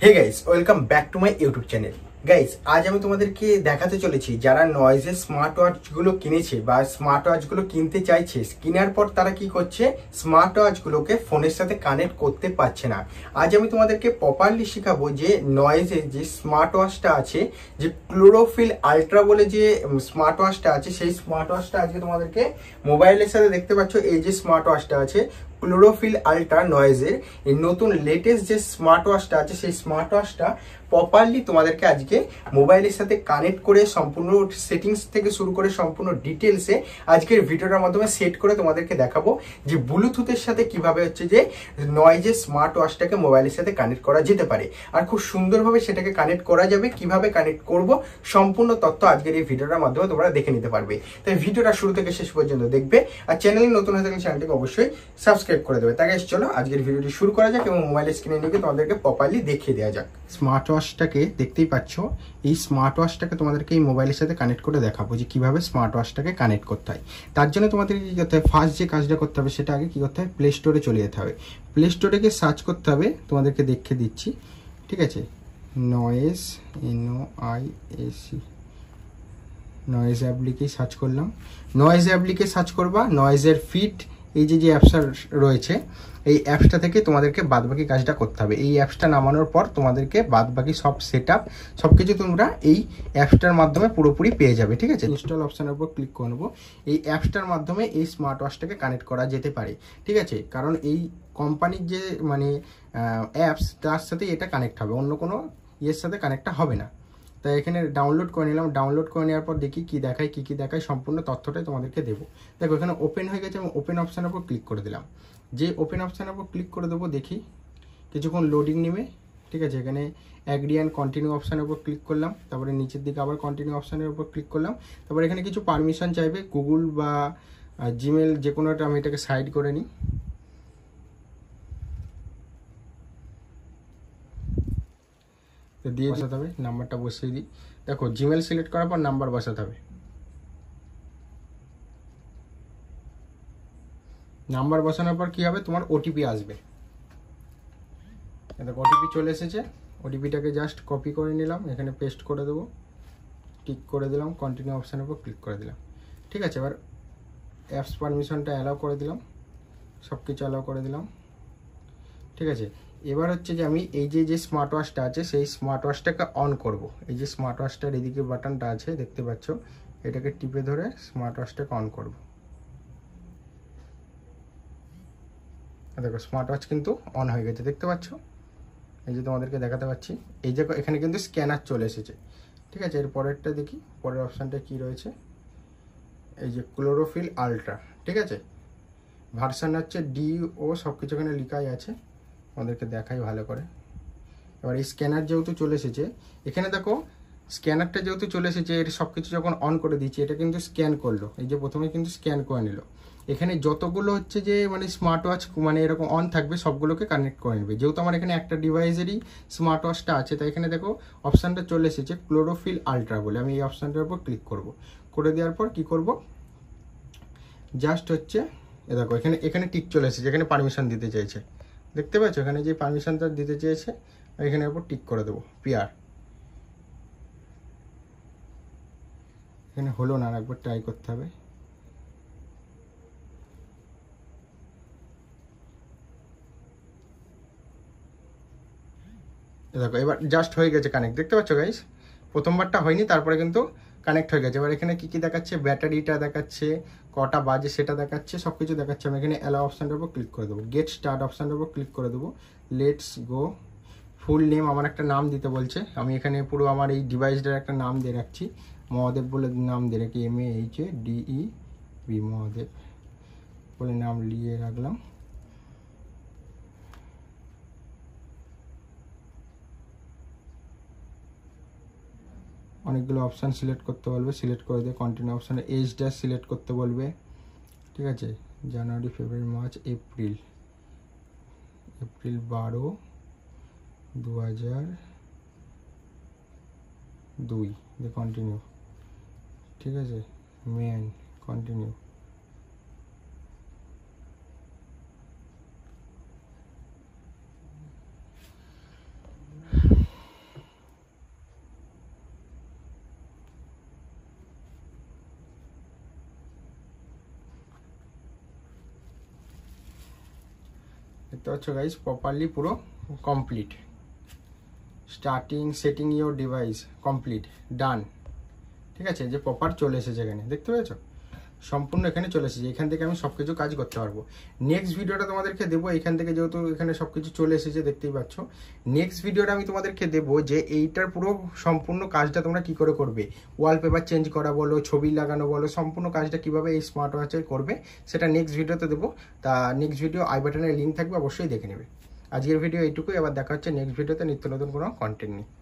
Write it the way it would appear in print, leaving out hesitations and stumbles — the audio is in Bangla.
Hey guys, welcome back to my YouTube channel. Guys, আজ আমি তোমাদেরকে দেখাতে চলেছি যারা নয়েজের স্মার্ট ওয়াচগুলো কিনেছে বা স্মার্ট ওয়াচগুলো কিনতে চাইছে, কেনার পর তারা কি করছে, স্মার্ট ওয়াচগুলোকে ফোনের সাথে কানেক্ট করতে পারছে না। আজ আমি তোমাদেরকে প্রপারলি শেখাবো যে নয়েজের যে স্মার্ট ওয়াচটা আছে, যে ক্লোরোফিল আলট্রা বলে যে স্মার্ট ওয়াচটা আছে, সেই স্মার্ট ওয়াচটা আজকে তোমাদেরকে মোবাইলের সাথে দেখতে পাচ্ছ। এই যে স্মার্ট ওয়াচটা আছে ক্লোরোফিল আলট্রা নয়েজের, এই নতুন লেটেস্ট যে স্মার্ট ওয়াচটা আছে, সেই স্মার্ট ওয়াচটা প্রপারলি তোমাদেরকে আজকে মোবাইলের সাথে কানেক্ট করে সম্পূর্ণ সেটিংস থেকে শুরু করে সম্পূর্ণ ডিটেলসে আজকের ভিডিওটার মাধ্যমে সেট করে তোমাদেরকে দেখাবো যে ব্লুটুথের সাথে কিভাবে হচ্ছে যে নয়েজের স্মার্ট ওয়াচটাকে মোবাইলের সাথে কানেক্ট করা যেতে পারে, আর খুব সুন্দরভাবে সেটাকে কানেক্ট করা যাবে। কিভাবে কানেক্ট করব সম্পূর্ণ তথ্য আজকের এই ভিডিওটার মাধ্যমে তোমরা দেখে নিতে পারবে। তাই ভিডিওটা শুরু থেকে শেষ পর্যন্ত দেখবে, আর চ্যানেলে নতুন হয়ে থাকলে চ্যানেলটিকে অবশ্যই সাবস্ক্রাইব করে দেবে। তাই চলো আজকের ভিডিওটি শুরু করা যাক এবং মোবাইলের স্ক্রিনে নিয়ে তোমাদেরকে প্রপারলি দেখিয়ে দেওয়া যাক। স্মার্ট ওয়াচটাকে দেখতেই পাচ্ছ, এই স্মার্ট ওয়াচটাকে তোমাদেরকে এই মোবাইলের সাথে কানেক্ট করে দেখাবো যে কিভাবে স্মার্ট ওয়াচটাকে কানেক্ট করতে হয়। তার জন্য তোমাদেরকে কি করতে হবে, ফার্স্ট যে কাজটা করতে হবে সেটা আগে কি করতে হবে, প্লে স্টোরে চলে যেতে হবে। প্লে স্টোরে গিয়ে সার্চ করতে হবে, তোমাদেরকে দেখিয়ে দিচ্ছি, ঠিক আছে। নয়েজ, NOISE, নয়েজ অ্যাপ্লিকে সার্চ করলাম। নয়েজ অ্যাপ্লিকে সার্চ করবা, নয়েজের ফিট এই যে অ্যাপসটা রয়েছে, এই অ্যাপসটা থেকে তোমাদেরকে বাদবাকি কাজটা করতে হবে। এই অ্যাপসটা নামানোর পর তোমাদেরকে বাদবাকি সব সেট আপ সব কিছু তোমরা এই অ্যাপসটার মাধ্যমে পুরোপুরি পেয়ে যাবে, ঠিক আছে। ইনস্টল অপশানের উপর ক্লিক করবো। এই অ্যাপসটার মাধ্যমে এই স্মার্ট ওয়াচটাকে কানেক্ট করা যেতে পারে, ঠিক আছে। কারণ এই কোম্পানির যে অ্যাপস, তার সাথে এটা কানেক্ট হবে, অন্য কোনো ইয়ের সাথে কানেক্টটা হবে না। তাই এখানে ডাউনলোড করে নিলাম। ডাউনলোড করে নেওয়ার পর দেখি কি দেখায়, কি দেখায়, সম্পূর্ণ তথ্যটাই তোমাদেরকে দেবো। দেখো এখানে ওপেন হয়ে গেছে এবং ওপেন অপশানের উপর ক্লিক করে দিলাম। যে ওপেন অপশানের উপর ক্লিক করে দেবো, দেখি কিছুক্ষণ লোডিং নেবে, ঠিক আছে। এখানে অ্যাগ্রি অ্যান্ড কন্টিনিউ অপশানের উপর ক্লিক করলাম, তারপরে নিচের দিকে আবার কন্টিনিউ অপশানের উপর ক্লিক করলাম। তারপরে এখানে কিছু পারমিশন চাইবে, গুগল বা জিমেল যে কোনো একটা, আমি এটাকে সাইড করে নিই। তো দিয়ে বসাতে হবে, নাম্বারটা বসিয়ে দিই। দেখো জিমেল সিলেক্ট করার পর নাম্বার বসাতে হবে। নাম্বার বসানোর পর কি হবে, তোমার ওটিপি আসবে। দেখো ওটিপি চলে এসেছে। ওটিপিটাকে জাস্ট কপি করে নিলাম, এখানে পেস্ট করে দেবো, টিক করে দিলাম, কন্টিনিউ অপশানের উপর ক্লিক করে দিলাম, ঠিক আছে। এবার অ্যাপস পারমিশনটা অ্যালাউ করে দিলাম, সব কিছু অ্যালাউ করে দিলাম, ঠিক আছে। এবার হচ্ছে যে আমি এই যে স্মার্ট ওয়াচটা আছে, সেই স্মার্ট ওয়াচটাকে অন করব। এই যে স্মার্ট ওয়াচটার এদিকে বাটনটা আছে, দেখতে পাচ্ছ, এটাকে টিপে ধরে স্মার্ট ওয়াচটাকে অন করব। দেখো স্মার্ট ওয়াচ কিন্তু অন হয়ে গেছে, দেখতে পাচ্ছ। এই যে তোমাদেরকে দেখাতে পাচ্ছি, এই যে এখানে কিন্তু স্ক্যানার চলে এসেছে, ঠিক আছে। এর পরেরটা দেখি, পরের অপশানটা কি রয়েছে, এই যে ক্লোরোফিল আলট্রা, ঠিক আছে। ভার্সান হচ্ছে DO, সব কিছু এখানে লেখাই আছে, আমাদেরকে দেখাই ভালো করে। এবার এই স্ক্যানার যেহেতু চলে এসেছে, এখানে দেখো স্ক্যানারটা যেহেতু চলে এসেছে, এর সব কিছু যখন অন করে দিচ্ছি, এটা কিন্তু স্ক্যান করলো। এই যে প্রথমে কিন্তু স্ক্যান করে নিল। এখানে যতগুলো হচ্ছে যে স্মার্ট ওয়াচ এরকম অন থাকবে, সবগুলোকে কানেক্ট করে নেবে। যেহেতু আমার এখানে একটা ডিভাইসেরই স্মার্ট ওয়াচটা আছে, তাই এখানে দেখো অপশানটা চলে এসেছে ক্লোরোফিল আলট্রা বলে। আমি এই অপশানটার উপর ক্লিক করব। করে দেওয়ার পর কি করব, জাস্ট হচ্ছে দেখো এখানে টিক চলে এসেছে, এখানে পারমিশন দিতে চাইছে, দেখতে পাচ্ছ। এখানে যে পারমিশনটা দিতে চেয়েছে, এখানে উপর টিক করে দেবো, পিআর। এখানে হলো না, একবার ট্রাই করতে হবে। দেখো এবার জাস্ট হয়ে গেছে কানেক্ট, দেখতে পাচ্ছ গাইস। প্রথমবারটা হয়নি, তারপরে কিন্তু কানেক্ট হয়ে গেছে। এবার এখানে কি দেখাচ্ছে, ব্যাটারিটা দেখাচ্ছে, কটা বাজে সেটা দেখাচ্ছে, সব কিছু দেখাচ্ছে। আমি এখানে অ্যালাউ অপশানটার উপর ক্লিক করে দেবো, গেট স্টার্ট অপশানটার উপর ক্লিক করে দেবো। Let's go. ফুল নেম, আমার একটা নাম দিতে বলছে, আমি এখানে পুরো আমার এই ডিভাইসটার একটা নাম দিয়ে রাখছি, মহাদেব বলে নাম দিয়ে রাখি, MAHDEV, মহাদেব বলে নাম লিয়ে রাখলাম। অনেকগুলো অপশান সিলেক্ট করতে বলবে, সিলেক্ট করে দিয়ে কন্টিনিউ অপশানে H- সিলেক্ট করতে বলবে, ঠিক আছে। জানুয়ারি, ফেব্রুয়ারি, মার্চ, এপ্রিল 12, 2002 দিয়ে কন্টিনিউ, ঠিক আছে। মেন, কন্টিনিউ। দেখতে পাচ্ছ গাইস, প্রপারলি পুরো complete. Starting setting your device complete, done. ঠিক আছে, যে প্রপার চলে এসেছে এখানে, দেখতে পেয়েছো সম্পূর্ণ এখানে চলে এসেছে। এখান থেকে আমি সব কিছু কাজ করতে পারবো। নেক্সট ভিডিওটা তোমাদেরকে দেবো এখান থেকে, যেহেতু এখানে সব কিছু চলে এসেছে দেখতেই পাচ্ছ। নেক্সট ভিডিওটা আমি তোমাদেরকে দেবো যে এইটার পুরো সম্পূর্ণ কাজটা তোমরা কি করে করবে, ওয়ালপেপার চেঞ্জ করা বলো, ছবি লাগানো বলো, সম্পূর্ণ কাজটা কিভাবে এই স্মার্ট ওয়াচে করবে সেটা নেক্সট ভিডিওতে দেবো। তা নেক্সট ভিডিও আই বাটনের লিঙ্ক থাকবে, অবশ্যই দেখে নেবে। আজকের ভিডিও এইটুকুই, আবার দেখা হচ্ছে নেক্সট ভিডিওতে নিত্য নতুন কোনো কন্টেন্ট নিয়ে।